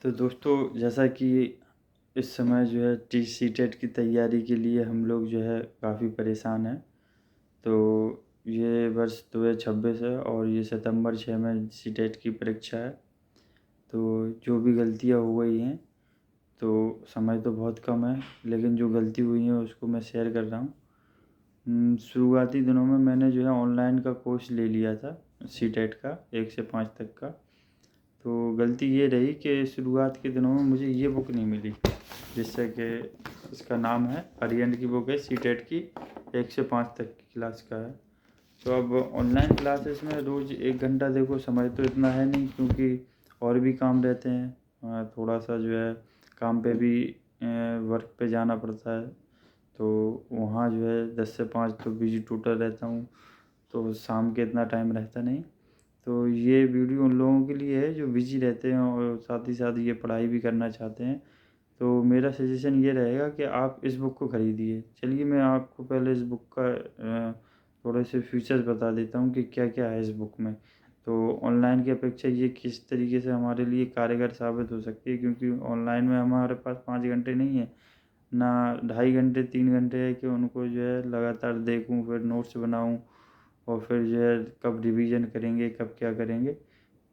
तो दोस्तों, जैसा कि इस समय जो है सीटेट की तैयारी के लिए हम लोग जो है काफ़ी परेशान हैं। तो ये वर्ष 2026 है और ये सितंबर 6 में सीटेट की परीक्षा है। तो जो भी गलतियाँ हो गई हैं, तो समय तो बहुत कम है, लेकिन जो गलती हुई है उसको मैं शेयर कर रहा हूँ। शुरुआती दिनों में मैंने जो है ऑनलाइन का कोर्स ले लिया था सीटेट का 1 से 5 तक का। तो गलती ये रही कि शुरुआत के दिनों में मुझे ये बुक नहीं मिली, जिससे कि इसका नाम है अरिहंत की बुक है सीटेट की 1 से 5 तक की क्लास का है। तो अब ऑनलाइन क्लासेस में रोज़ 1 घंटा देखो, समय तो इतना है नहीं क्योंकि और भी काम रहते हैं। थोड़ा सा जो है काम पे भी वर्क पे जाना पड़ता है, तो वहाँ जो है 10 से 5 तो बिजी टोटल रहता हूँ, तो शाम के इतना टाइम रहता नहीं। तो ये वीडियो उन लोगों के लिए है जो बिजी रहते हैं और साथ ही साथ ये पढ़ाई भी करना चाहते हैं। तो मेरा सजेशन ये रहेगा कि आप इस बुक को ख़रीदिए। चलिए मैं आपको पहले इस बुक का थोड़े से फीचर्स बता देता हूँ कि क्या क्या है इस बुक में। तो ऑनलाइन की अपेक्षा ये किस तरीके से हमारे लिए कारगर साबित हो सकती है, क्योंकि ऑनलाइन में हमारे पास 5 घंटे नहीं है, ना 2.5 घंटे 3 घंटे है कि उनको जो है लगातार देखूँ, फिर नोट्स बनाऊँ और फिर जो है कब रिवीजन करेंगे, कब क्या करेंगे।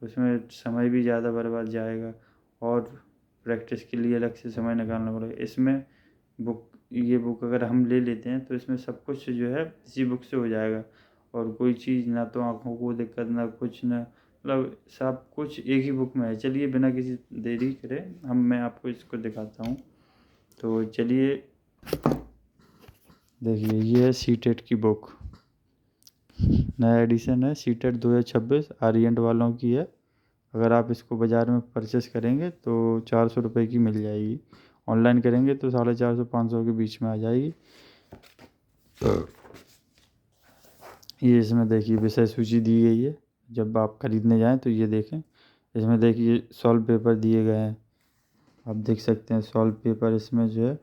उसमें समय भी ज़्यादा बर्बाद जाएगा और प्रैक्टिस के लिए अलग से समय निकालना पड़ेगा। इसमें ये बुक अगर हम ले लेते हैं तो इसमें सब कुछ जो है इसी बुक से हो जाएगा, और कोई चीज़ ना तो आँखों को दिक्कत, ना कुछ, ना मतलब सब कुछ एक ही बुक में है। चलिए बिना किसी देरी करे मैं आपको इसको दिखाता हूँ। तो चलिए देखिए, ये है सीटेट की बुक, नया एडिशन है सीटेट 2026 आर्यन वालों की है। अगर आप इसको बाज़ार में परचेस करेंगे तो 400 रुपये की मिल जाएगी, ऑनलाइन करेंगे तो 450-500 के बीच में आ जाएगी। ये इसमें देखिए विषय सूची दी गई है, जब आप खरीदने जाएं तो ये देखें। इसमें देखिए सॉल्व पेपर दिए गए हैं, आप देख सकते हैं सॉल्व पेपर इसमें जो है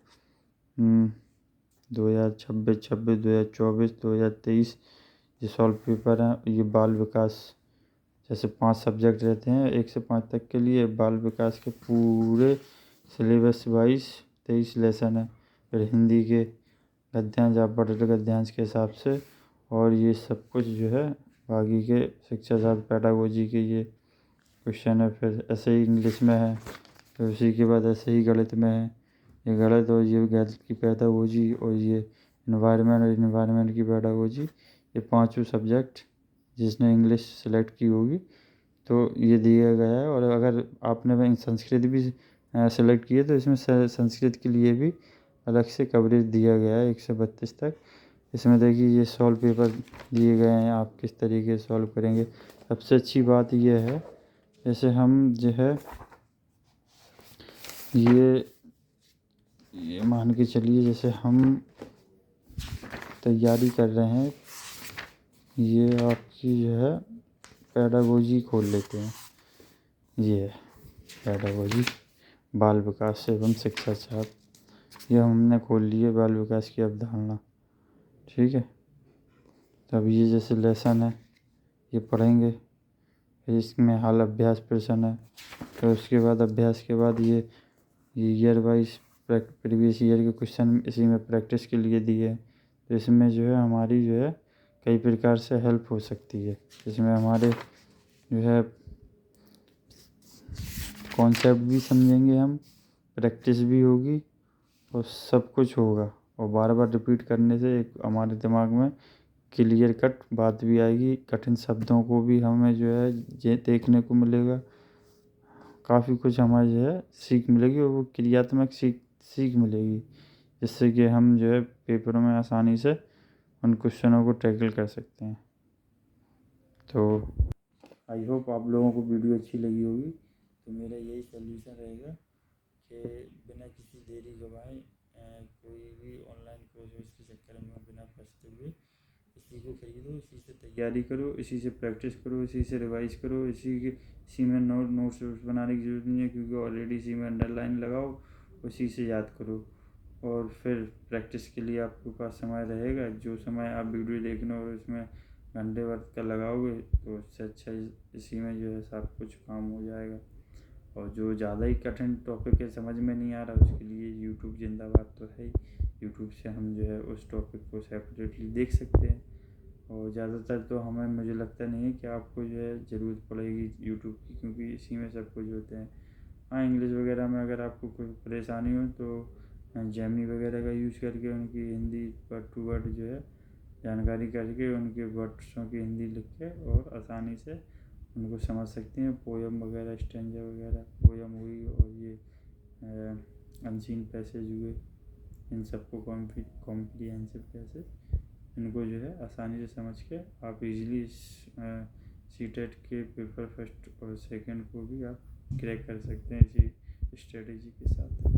2026, 2024, 2023 ये सॉल्व पेपर हैं। ये बाल विकास, जैसे 5 सब्जेक्ट रहते हैं 1 से 5 तक के लिए, बाल विकास के पूरे सिलेबस वाइज 23 लेसन है। फिर हिंदी के गद्यांश आप पढ़ रहे गद्यांश के हिसाब से, और ये सब कुछ जो है बाकी के शिक्षा शास्त्र पेडागोजी के ये क्वेश्चन है। फिर ऐसे ही इंग्लिश में है, फिर उसी के बाद ऐसे ही गणित में है, ये गणित और ये गणित की पेडागोजी, और ये इन्वायरमेंट की पेडागोजी, ये 5 सब्जेक्ट जिसने इंग्लिश सेलेक्ट की होगी तो ये दिया गया है। और अगर आपने वहीं संस्कृत भी सेलेक्ट की है तो इसमें संस्कृत के लिए भी अलग से कवरेज दिया गया है 1 से 32 तक। इसमें देखिए ये सॉल्व पेपर दिए गए हैं, आप किस तरीके से सॉल्व करेंगे। सबसे अच्छी बात ये है, जैसे हम जो है ये मान के चलिए, जैसे हम तैयारी कर रहे हैं, ये आपकी जो है पेडागोजी खोल लेते हैं। ये है पेडागोजी, बाल विकास एवं शिक्षा शास्त्र, ये हमने खोल लिए, बाल विकास की अवधारणा। ठीक है, तब ये जैसे लेसन है ये पढ़ेंगे, फिर इसमें हाल अभ्यास प्रश्न है, फिर उसके बाद अभ्यास के बाद ये ईयर वाइज प्रीवियस ईयर के क्वेश्चन इसी में प्रैक्टिस के लिए दिए। तो इसमें जो है हमारी जो है कई प्रकार से हेल्प हो सकती है। इसमें हमारे जो है कॉन्सेप्ट भी समझेंगे हम, प्रैक्टिस भी होगी और सब कुछ होगा, और बार बार रिपीट करने से एक हमारे दिमाग में क्लियर कट बात भी आएगी। कठिन शब्दों को भी हमें जो है ये देखने को मिलेगा, काफ़ी कुछ हमें जो है सीख मिलेगी, और वो क्रियात्मक सीख मिलेगी, जिससे कि हम जो है पेपरों में आसानी से उन क्वेश्चनों को टैकल कर सकते हैं। तो आई होप आप लोगों को वीडियो अच्छी लगी होगी। तो मेरा यही सल्यूशन रहेगा कि बिना किसी देरी गवाए कोई भी ऑनलाइन कोर्स के चक्कर में बिना फंसते हुए इसी को खरीदो, इसी से तैयारी करो, इसी से प्रैक्टिस करो, इसी से रिवाइज करो। इसी में नोट्स बनाने की ज़रूरत नहीं है, क्योंकि ऑलरेडी इसी में अंडरलाइन लगाओ, उसी से याद करो, और फिर प्रैक्टिस के लिए आपके पास समय रहेगा। जो समय आप वीडियो देखने और उसमें घंटे भर का लगाओगे तो उससे अच्छा इसी में जो है सब कुछ काम हो जाएगा। और जो ज़्यादा ही कठिन टॉपिक है, समझ में नहीं आ रहा, उसके लिए यूट्यूब जिंदाबाद तो है ही। यूट्यूब से हम जो है उस टॉपिक को सेपरेटली देख सकते हैं। और ज़्यादातर तो मुझे लगता नहीं है कि आपको जो है ज़रूरत पड़ेगी यूट्यूब की, क्योंकि इसी में सब कुछ होते हैं। हाँ, इंग्लिश वगैरह में अगर आपको कोई परेशानी हो तो जेमिनी वगैरह का यूज़ करके उनकी हिंदी वर्ड टू वर्ड जो है जानकारी करके उनके वर्ड्सों की हिंदी लिख के और आसानी से उनको समझ सकते हैं। पोयम वगैरह, स्टैंजा वगैरह, पोयम हुई और ये अनसीन पैसेज हुए, इन सबको कॉम्प्रिहेंसिव पैसेज, इनको जो है आसानी से समझ के आप इजीली सीटेट के पेपर फर्स्ट और सेकंड को भी आप क्रैक कर सकते हैं इसी स्ट्रेटेजी के साथ।